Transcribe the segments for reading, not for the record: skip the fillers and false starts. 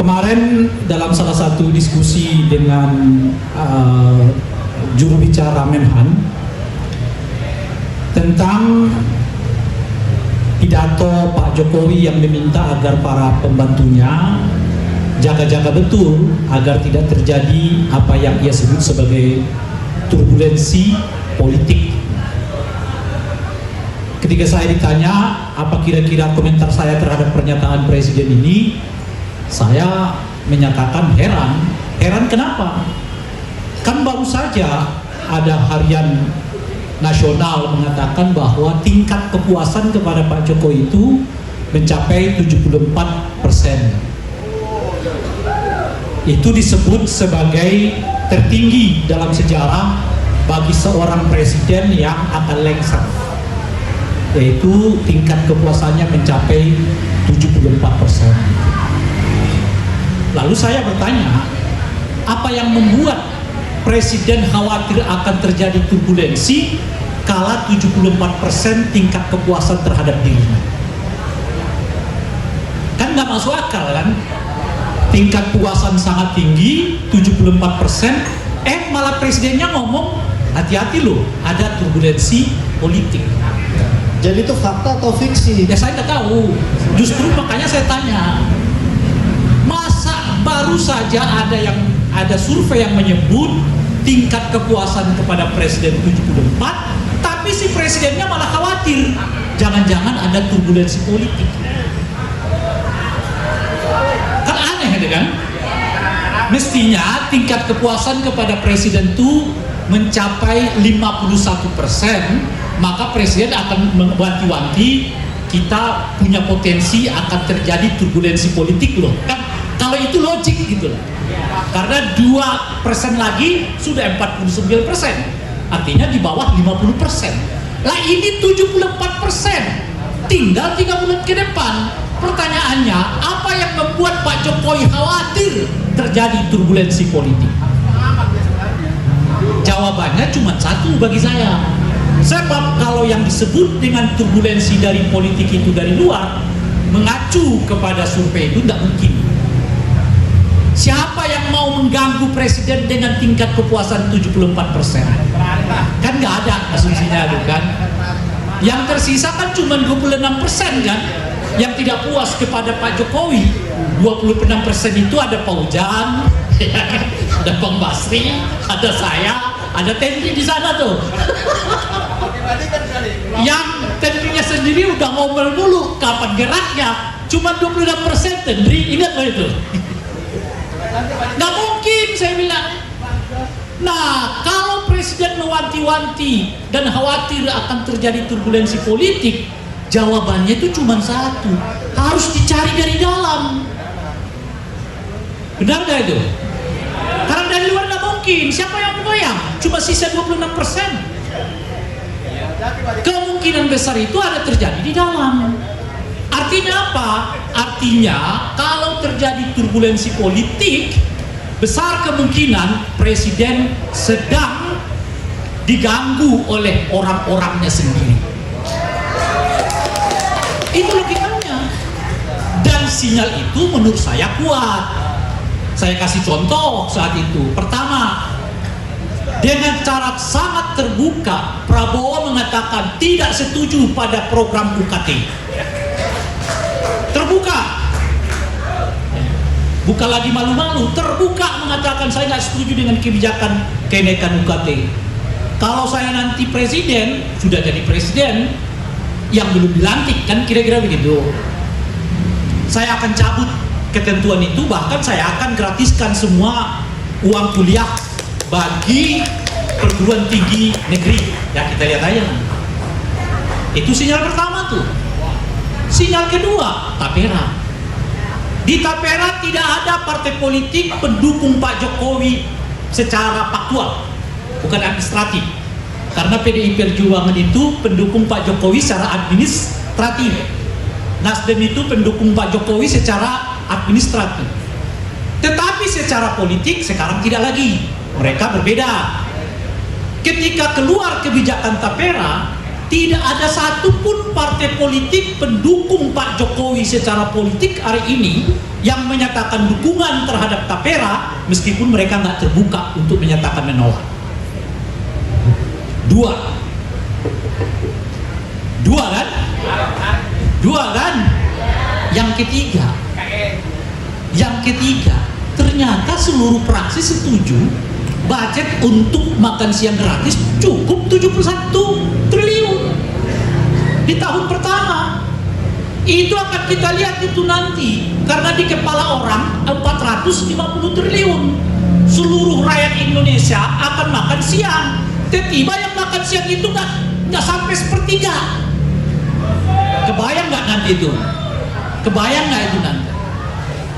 Kemarin dalam salah satu diskusi dengan juru bicara Menhan tentang pidato Pak Jokowi yang meminta agar para pembantunya jaga-jaga betul agar tidak terjadi apa yang ia sebut sebagai turbulensi politik. Ketika saya ditanya apa kira-kira komentar saya terhadap pernyataan Presiden ini, saya menyatakan heran. Heran kenapa? Kan baru saja ada harian nasional mengatakan bahwa tingkat kepuasan kepada Pak Jokowi itu mencapai 74%. Itu disebut sebagai tertinggi dalam sejarah bagi seorang presiden yang akan lengser, yaitu tingkat kepuasannya mencapai 74%. Lalu saya bertanya, apa yang membuat Presiden khawatir akan terjadi turbulensi kala 74% tingkat kepuasan terhadap dirinya? Kan nggak masuk akal kan? Tingkat kepuasan sangat tinggi, 74%, malah presidennya ngomong, hati-hati loh, ada turbulensi politik. Jadi itu fakta atau fiksi? Ya saya nggak tahu, justru makanya saya tanya. Baru saja ada survei yang menyebut tingkat kepuasan kepada presiden 74, tapi si presidennya malah khawatir jangan-jangan ada turbulensi politik. Kan aneh kan? Mestinya tingkat kepuasan kepada presiden itu mencapai 51%, maka presiden akan mewanti-wanti kita punya potensi akan terjadi turbulensi politik loh. Kan kalau itu logik gitu loh. Karena 2% lagi sudah 49%. Artinya di bawah 50%. Lah ini 74%. Tinggal 3 bulan ke depan. Pertanyaannya, apa yang membuat Pak Jokowi khawatir terjadi turbulensi politik? Jawabannya cuma satu bagi saya. Sebab kalau yang disebut dengan turbulensi dari politik itu dari luar, mengacu kepada survei itu tidak mungkin. Siapa yang mau mengganggu presiden dengan tingkat kepuasan 74%? Kan nggak ada asumsinya itu kan. Yang tersisa kan cuma 26% kan, yang tidak puas kepada Pak Jokowi. 26% itu ada Pak Ujang, ada Bang Basri, ada saya, ada Tenri di sana tuh. Yang Tenrinya sendiri udah ngomel dulu kapan geraknya, cuma 26% Tenri, ingat nggak itu? Nggak mungkin, saya bilang. Nah, kalau presiden mewanti-wanti dan khawatir akan terjadi turbulensi politik, jawabannya itu cuma satu, harus dicari dari dalam. Benar nggak itu? Karena dari luar nggak mungkin. Siapa yang goyang? Cuma sisa 26%. Kemungkinan besar itu ada terjadi di dalam. Artinya apa? Artinya kalau terjadi turbulensi politik, besar kemungkinan presiden sedang diganggu oleh orang-orangnya sendiri. Itu logikanya. Dan sinyal itu menurut saya kuat. Saya kasih contoh saat itu. Pertama, dengan cara sangat terbuka, Prabowo mengatakan tidak setuju pada program UKT. Terbuka, bukan lagi malu-malu, terbuka mengatakan saya nggak setuju dengan kebijakan kenaikan UKT. Kalau saya nanti presiden, sudah jadi presiden yang belum dilantik, kan kira-kira begitu, saya akan cabut ketentuan itu, bahkan saya akan gratiskan semua uang kuliah bagi perguruan tinggi negeri. Ya kita lihat aja. Itu sinyal pertama tuh. Sinyal kedua, Tapera. Di Tapera tidak ada partai politik pendukung Pak Jokowi secara faktual, bukan administratif. Karena PDI Perjuangan itu pendukung Pak Jokowi secara administratif. Nasdem itu pendukung Pak Jokowi secara administratif. Tetapi secara politik sekarang tidak lagi. Mereka berbeda. Ketika keluar kebijakan Tapera, tidak ada satupun partai politik pendukung Pak Jokowi secara politik hari ini yang menyatakan dukungan terhadap Tapera meskipun mereka nggak terbuka untuk menyatakan menolak. Dua kan? Yang ketiga, ternyata seluruh praksi setuju budget untuk makan siang gratis cukup 71 triliun di tahun pertama. Itu akan kita lihat itu nanti, karena di kepala orang 450 triliun. Seluruh rakyat Indonesia akan makan siang. Tiba-tiba yang makan siang itu nggak sampai sepertiga. Kebayang nggak nanti itu?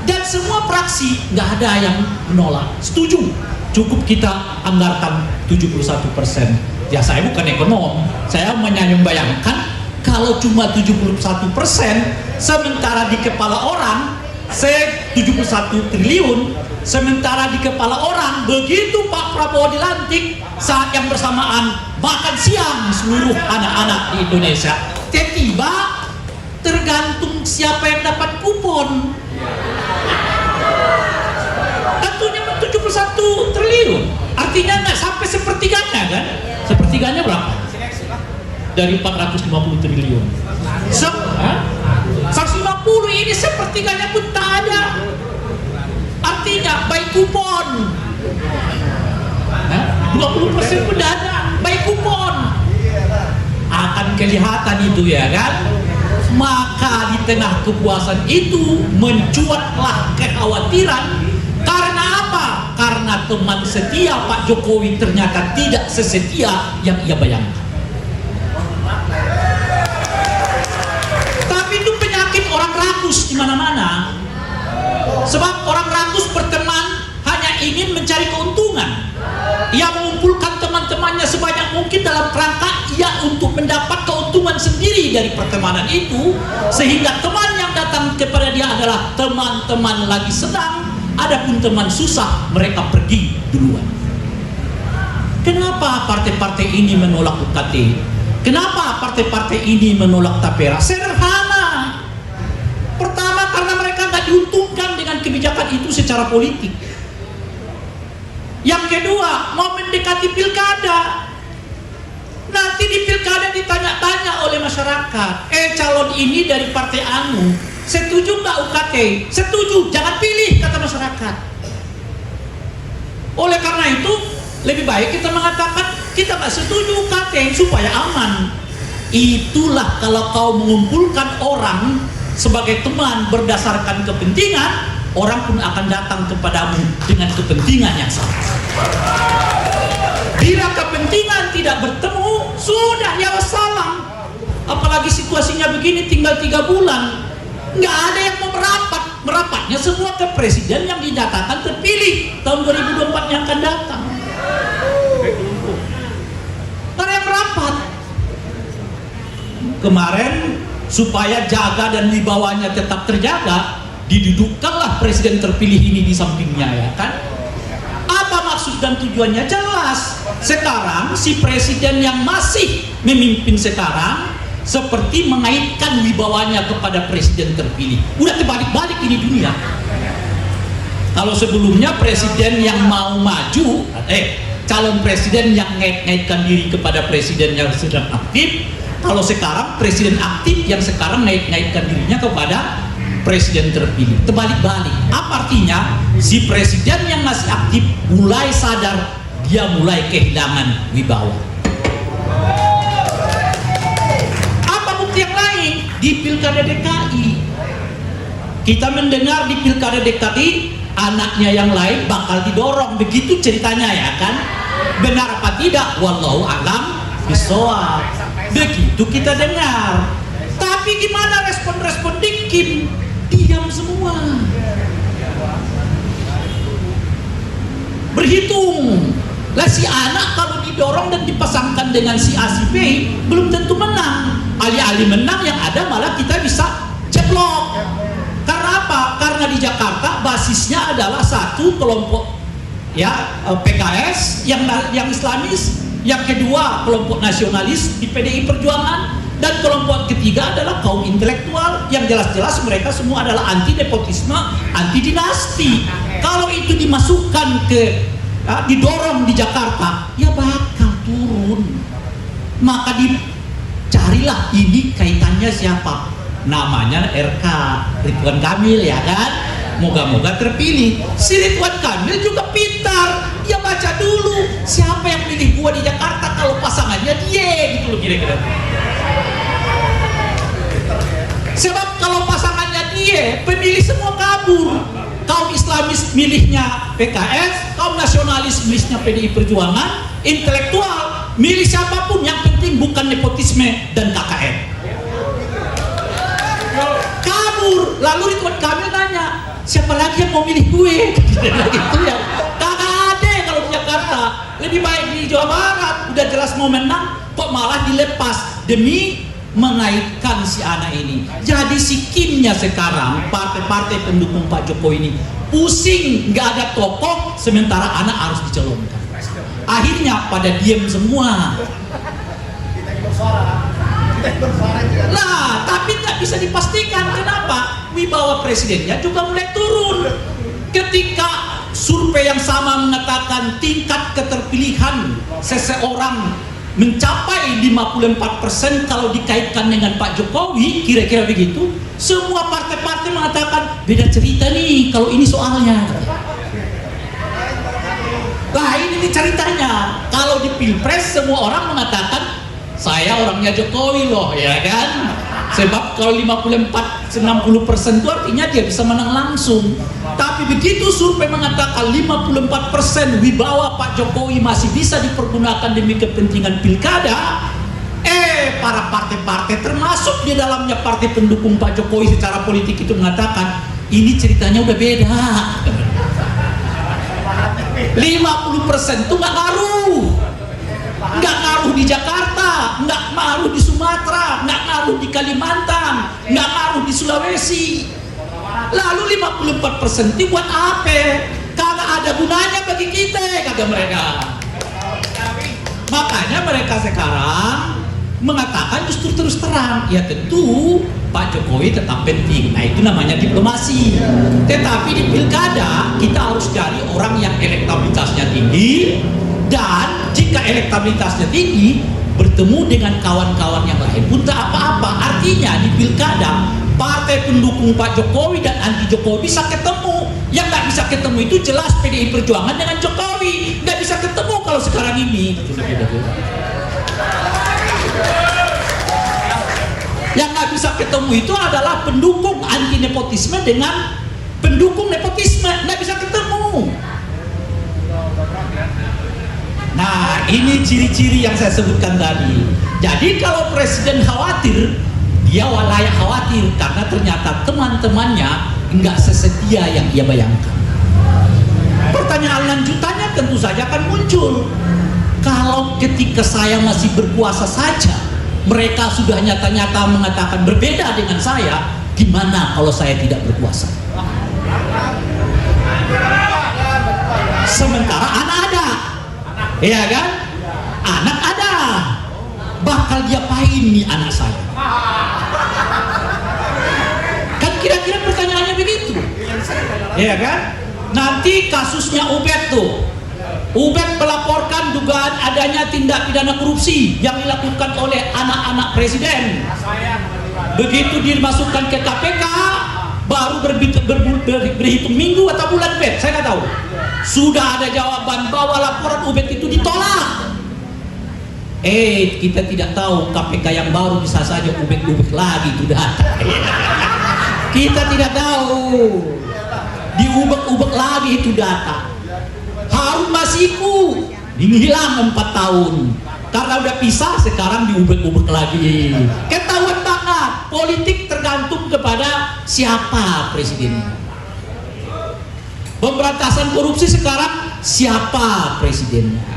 Dan semua fraksi nggak ada yang menolak, setuju. Cukup kita anggarkan 71%. Ya saya bukan ekonom, saya membayangkan kalau cuma 71%, sementara di kepala orang 71 triliun, sementara di kepala orang begitu Pak Prabowo dilantik, saat yang bersamaan makan siang seluruh anak-anak di Indonesia. Tiba-tiba tergantung siapa yang dapat kupon. Tentunya 71 triliun, artinya nggak sampai sepertiganya kan? Sepertiganya berapa? Dari 450 triliun. 150 ini sepertiganya pun tak ada. Artinya baik kupon. 20% pun tidak ada, baik kupon. Akan kelihatan itu ya kan? Maka di tengah kepuasan itu mencuatlah kekhawatiran. Karena apa? Karena teman setia Pak Jokowi ternyata tidak sesetia yang ia bayangkan. Tapi itu penyakit orang rakus di mana-mana. Sebab orang rakus berteman hanya ingin mencari keuntungan. Ia mengumpulkan teman-temannya sebanyak mungkin dalam kerangka ia untuk mendapat keuntungan sendiri dari pertemanan itu, sehingga teman yang datang kepada dia adalah teman-teman lagi senang, adapun teman susah mereka pergi duluan. Kenapa partai-partai ini menolak UKT? Kenapa partai-partai ini menolak Tapera? Sederhana. Pertama, karena mereka nggak diuntungkan dengan kebijakan itu secara politik. Yang kedua, mau mendekati pilkada. Nanti di pilkada ditanya-tanya oleh masyarakat, calon ini dari partai anu, setuju nggak UKT? Setuju, jangan pilih, kata masyarakat. Oleh karena itu, lebih baik kita mengatakan kita nggak setuju UKT supaya aman. Itulah kalau kau mengumpulkan orang sebagai teman berdasarkan kepentingan, orang pun akan datang kepadamu dengan kepentingan yang sama. Bila kepentingan tidak bertemu, sudah ya wassalam. Apalagi situasinya begini tinggal 3 bulan, nggak ada yang mau merapatnya semua ke presiden yang dinyatakan terpilih tahun 2024 yang akan datang. Nggak ada yang merapat. Kemarin supaya jaga dan wibawanya tetap terjaga, didudukkanlah presiden terpilih ini di sampingnya, ya kan? Apa maksud dan tujuannya? Jelas. Sekarang si presiden yang masih memimpin sekarang seperti mengaitkan wibawanya kepada presiden terpilih. Udah terbalik-balik ini dunia. Kalau sebelumnya presiden yang mau maju, calon presiden yang ngait-ngaitkan diri kepada presiden yang sedang aktif. Kalau sekarang presiden aktif yang sekarang ngait-ngaitkan dirinya kepada presiden terpilih. Terbalik-balik. Apa artinya? Si presiden yang masih aktif mulai sadar, dia mulai kehilangan wibawa. Apa bukti yang lain? Di pilkada DKI, kita mendengar di pilkada DKI anaknya yang lain bakal didorong, begitu ceritanya, ya kan? Benar apa tidak? Wallahu a'lam bishawab. Begitu kita dengar. Tapi gimana respon-respon Dikim? Diam semua. Berhitung. Lah si anak kalau didorong dan dipasangkan dengan si A si B belum tentu menang. Alih-alih menang yang ada malah kita bisa ceplok. Karena apa? Karena di Jakarta basisnya adalah satu kelompok PKS, yang Islamis, yang kedua kelompok nasionalis di PDI Perjuangan, dan kelompok ketiga adalah kaum intelektual yang jelas-jelas mereka semua adalah anti nepotisme, anti dinasti. Kalau itu dimasukkan didorong di Jakarta, ya bakal turun. Maka dicarilah ini kaitannya siapa? Namanya RK Ridwan Kamil, ya kan? Moga-moga terpilih. Si Ridwan Kamil juga pintar, dia baca dulu siapa yang pilih gua di Jakarta kalau pasangannya dia, gitu loh kira-kira. Sebab kalau pasangannya dia, pemilih semua kabur. Kaum Islamis milihnya PKS, kaum nasionalis milihnya PDI Perjuangan, intelektual milih siapapun, yang penting bukan nepotisme dan KKN. Kabur. Lalu Ridwan Kamil nanya, siapa lagi yang mau milih gue? Gitu ya. Kagak ada kalau di Jakarta. Lebih baik di Jawa Barat, udah jelas mau menang, kok malah dilepas demi mengaitkan si anak ini. Jadi si Kimnya sekarang, partai-partai pendukung Pak Jokowi ini pusing, nggak ada tokoh, sementara anak harus dicalonkan. Akhirnya pada diem semua. Nah, tapi nggak bisa dipastikan. Kenapa? Wibawa presidennya juga mulai turun. Ketika survei yang sama mengatakan tingkat keterpilihan seseorang mencapai 54% kalau dikaitkan dengan Pak Jokowi, kira-kira begitu, semua partai-partai mengatakan beda cerita nih kalau ini soalnya. Nah, ini ceritanya. Kalau di Pilpres semua orang mengatakan saya orangnya Jokowi loh, ya kan? Sebab kalau 54-60% itu artinya dia bisa menang langsung. Tapi begitu survei mengatakan 54% wibawa Pak Jokowi masih bisa dipergunakan demi kepentingan pilkada, para partai-partai termasuk di dalamnya partai pendukung Pak Jokowi secara politik itu mengatakan ini ceritanya udah beda. 50% itu nggak ngaruh. Nggak ngaruh di Jakarta, nggak ngaruh di Sumatera, nggak ngaruh di Kalimantan, nggak ngaruh di Sulawesi. Lalu 54% itu buat apa? Kagak ada gunanya bagi kita, kagak mereka. Makanya mereka sekarang mengatakan justru terus terang, ya tentu Pak Jokowi tetap penting. Nah, itu namanya diplomasi. Tetapi di pilkada kita harus cari orang yang elektabilitasnya tinggi, dan jika elektabilitasnya tinggi bertemu dengan kawan-kawan yang lain pun tak apa-apa. Artinya di pilkada partai pendukung Pak Jokowi dan anti Jokowi bisa ketemu. Yang nggak bisa ketemu itu jelas PDI Perjuangan dengan Jokowi. Nggak bisa ketemu kalau sekarang ini. Yang nggak bisa ketemu itu adalah pendukung anti nepotisme dengan pendukung nepotisme. Nggak bisa ketemu. Nah, ini ciri-ciri yang saya sebutkan tadi. Jadi kalau presiden khawatir, dia layak khawatir karena ternyata teman-temannya nggak sesetia yang ia bayangkan. Pertanyaan lanjutannya tentu saja akan muncul. Kalau ketika saya masih berkuasa saja, mereka sudah nyata-nyata mengatakan berbeda dengan saya, gimana kalau saya tidak berkuasa? Sementara anak ada. Iya kan? Anak ada. Bakal diapain nih anak saya? Kan kira-kira pertanyaannya begitu. Iya kan? Nanti kasusnya Ubed tuh. Ubed melaporkan dugaan adanya tindak pidana korupsi yang dilakukan oleh anak-anak presiden. Begitu dimasukkan ke KPK, baru berhitung minggu atau bulan Bed, saya nggak tahu. Sudah ada jawaban bahwa laporan Ubed itu ditolak. Kita tidak tahu KPK yang baru bisa saja ubek-ubek lagi itu data. Kita tidak tahu. Diubek-ubek lagi itu data. Harun Masiku hilang 4 tahun. Karena udah pisah sekarang diubek-ubek lagi. Ketahuan banget politik tergantung kepada siapa presidennya. Pemberantasan korupsi sekarang siapa presidennya?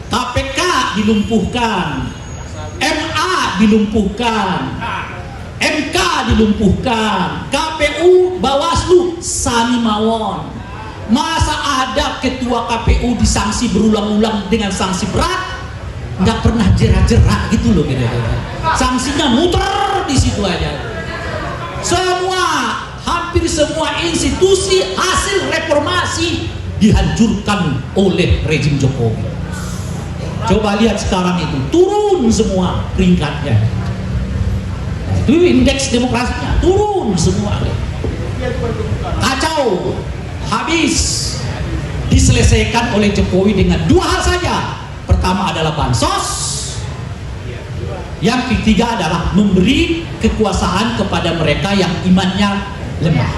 KPK dilumpuhkan, MA dilumpuhkan, MK dilumpuhkan, KPU, Bawaslu, Sani Mawon. Masa ada ketua KPU disanksi berulang-ulang dengan sanksi berat, nggak pernah jerak-jerak gitu loh kira-kira. Sanksinya muter di situ aja. Hampir semua institusi hasil reformasi dihancurkan oleh rezim Jokowi. Coba lihat sekarang itu turun semua peringkatnya. Itu indeks demokrasinya turun semua. Kacau. Habis diselesaikan oleh Jokowi dengan dua hal saja. Pertama adalah bansos, yang ketiga adalah memberi kekuasaan kepada mereka yang imannya lemah.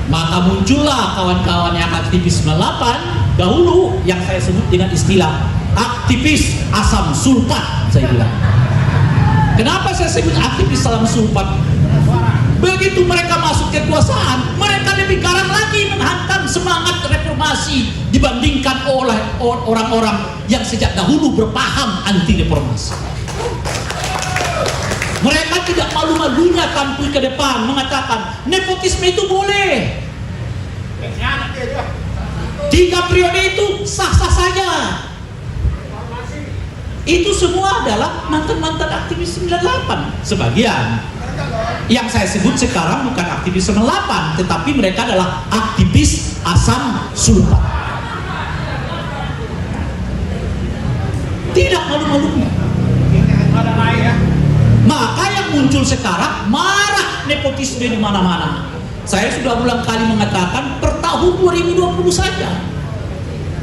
Maka muncullah kawan-kawan yang aktivis 98 dahulu yang saya sebut dengan istilah aktivis asam sulfat, saya bilang. Kenapa saya sebut aktivis asam sulfat? Begitu mereka masuk kekuasaan, mereka lebih garang lagi menghantam semangat reformasi dibandingkan oleh orang-orang yang sejak dahulu berpaham anti reformasi. Mereka tidak malu-malunya tampil ke depan mengatakan nepotisme itu boleh. 3 periode itu sah-sah saja. Itu semua adalah mantan-mantan aktivis 98 sebagian. Yang saya sebut sekarang bukan aktivis 98, tetapi mereka adalah aktivis asam sulfat. Tidak malu-malunya. Maka yang muncul sekarang marah nepotisme di mana-mana. Saya sudah berulang kali mengatakan per tahun 2020 saja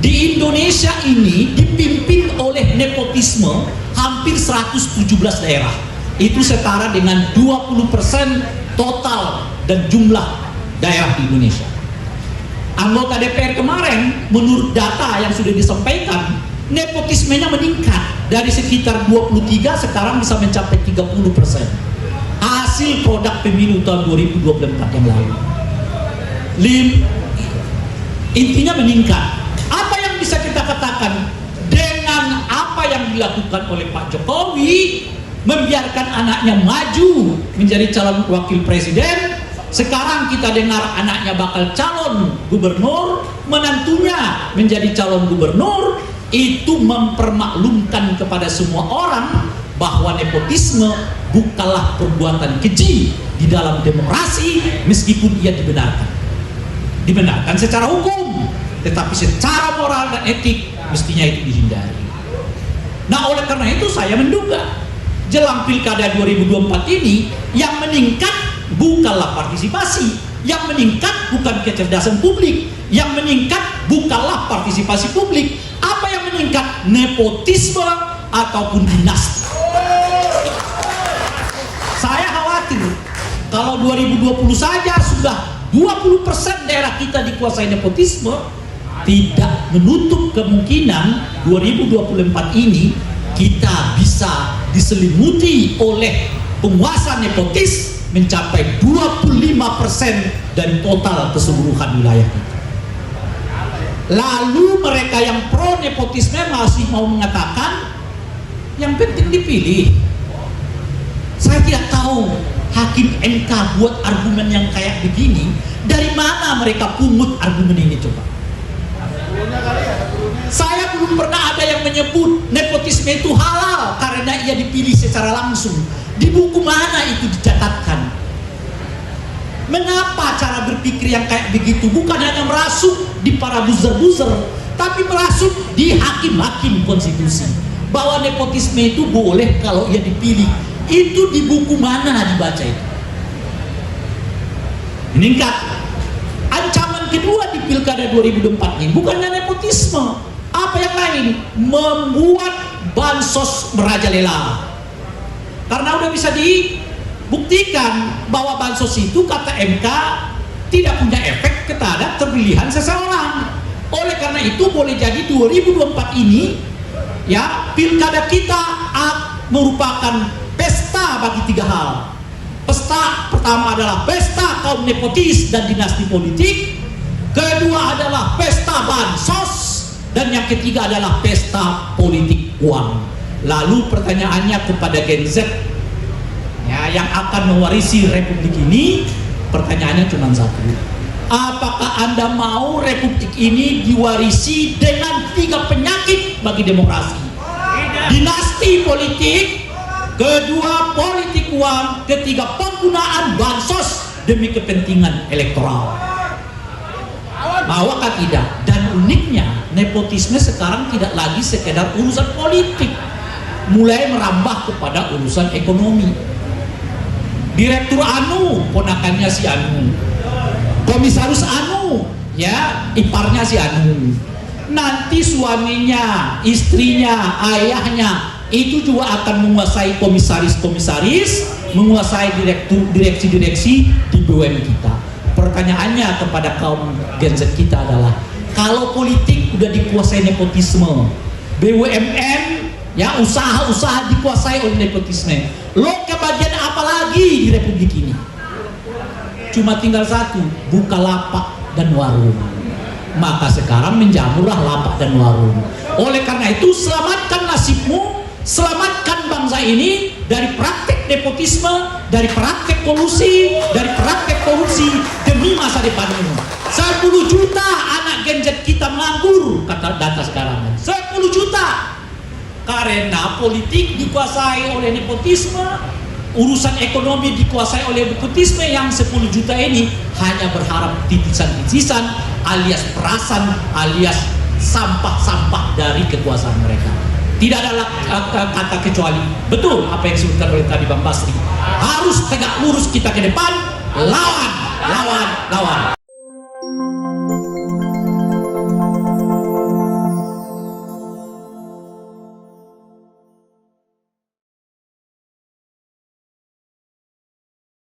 di Indonesia ini dipimpin oleh nepotisme hampir 117 daerah. Itu setara dengan 20% total dan jumlah daerah di Indonesia. Anggota DPR kemarin menurut data yang sudah disampaikan, nepotismenya meningkat dari sekitar 23 sekarang bisa mencapai 30%. Hasil produk pemilu tahun 2024 yang lalu. Intinya meningkat. Apa yang bisa kita katakan dengan apa yang dilakukan oleh Pak Jokowi, membiarkan anaknya maju menjadi calon wakil presiden. Sekarang kita dengar anaknya bakal calon gubernur, menantunya menjadi calon gubernur. Itu mempermaklumkan kepada semua orang bahwa nepotisme bukanlah perbuatan keji di dalam demokrasi, meskipun ia dibenarkan secara hukum, tetapi secara moral dan etik mestinya itu dihindari. Nah, oleh karena itu saya menduga jelang pilkada 2024 ini yang meningkat bukanlah partisipasi, yang meningkat bukan kecerdasan publik, yang meningkat bukanlah partisipasi publik. Apa yang meningkat? Nepotisme ataupun dinasti. Saya khawatir kalau 2020 saja sudah 20% daerah kita dikuasai nepotisme, tidak menutup kemungkinan 2024 ini kita bisa diselimuti oleh penguasa nepotis mencapai 25% dari total keseluruhan wilayah kita. Lalu mereka yang pro nepotisme masih mau mengatakan yang penting dipilih. Saya tidak tahu hakim MK buat argumen yang kayak begini, dari mana mereka pungut argumen ini coba. Saya belum pernah ada yang menyebut nepotisme itu halal karena ia dipilih secara langsung. Di buku mana itu dicatatkan? Mengapa cara berpikir yang kayak begitu bukan hanya merasuk di para buzzer-buzzer, tapi merasuk di hakim-hakim konstitusi bahwa nepotisme itu boleh kalau ia dipilih. Itu di buku mana dibaca itu? Meningkat. Ancaman kedua di pilkada 2024 ini bukannya nepotisme, apa yang lain? Membuat bansos merajalela. Karena udah bisa dibuktikan bahwa bansos itu kata MK tidak punya efek kepada terpilihan seseorang. Oleh karena itu boleh jadi 2024 ini ya pilkada kita merupakan pesta bagi 3 hal. Pesta pertama adalah pesta kaum nepotis dan dinasti politik, kedua adalah pesta bansos, dan yang ketiga adalah pesta politik uang. Lalu pertanyaannya kepada Gen Z ya, yang akan mewarisi republik ini, pertanyaannya cuma satu: apakah Apa Anda mau republik ini diwarisi dengan 3 penyakit bagi demokrasi? Dinasti politik, kedua politik uang, ketiga penggunaan bansos demi kepentingan elektoral. Maukah tidak? Dan uniknya nepotisme sekarang tidak lagi sekedar urusan politik, mulai merambah kepada urusan ekonomi. Direktur Anu, ponakannya si Anu. Komisaris Anu, ya iparnya si Anu. Nanti suaminya, istrinya, ayahnya itu juga akan menguasai komisaris-komisaris, menguasai direksi-direksi di BUMN kita. Pertanyaannya kepada kaum Gen Z kita adalah, kalau politik udah dikuasai nepotisme, BUMN ya usaha-usaha dikuasai oleh nepotisme, lo kebagian apa lagi di republik ini? Cuma tinggal satu, buka lapak dan warung. Maka sekarang menjamurlah lapak dan warung. Oleh karena itu, selamatkan nasibmu, selamatkan bangsa ini dari praktek nepotisme, dari praktek kolusi, dari praktek korupsi demi masa depanmu. 10 juta anak Gen Z kita menganggur, kata data sekarang. 10 juta. Karena politik dikuasai oleh nepotisme, urusan ekonomi dikuasai oleh nepotisme, yang 10 juta ini hanya berharap titisan-titisan alias perasan alias sampah-sampah dari kekuasaan mereka. Tidak ada kata kecuali. Betul apa yang disebutkan oleh tadi Bang Basri. Harus tegak lurus kita ke depan, lawan, lawan, lawan.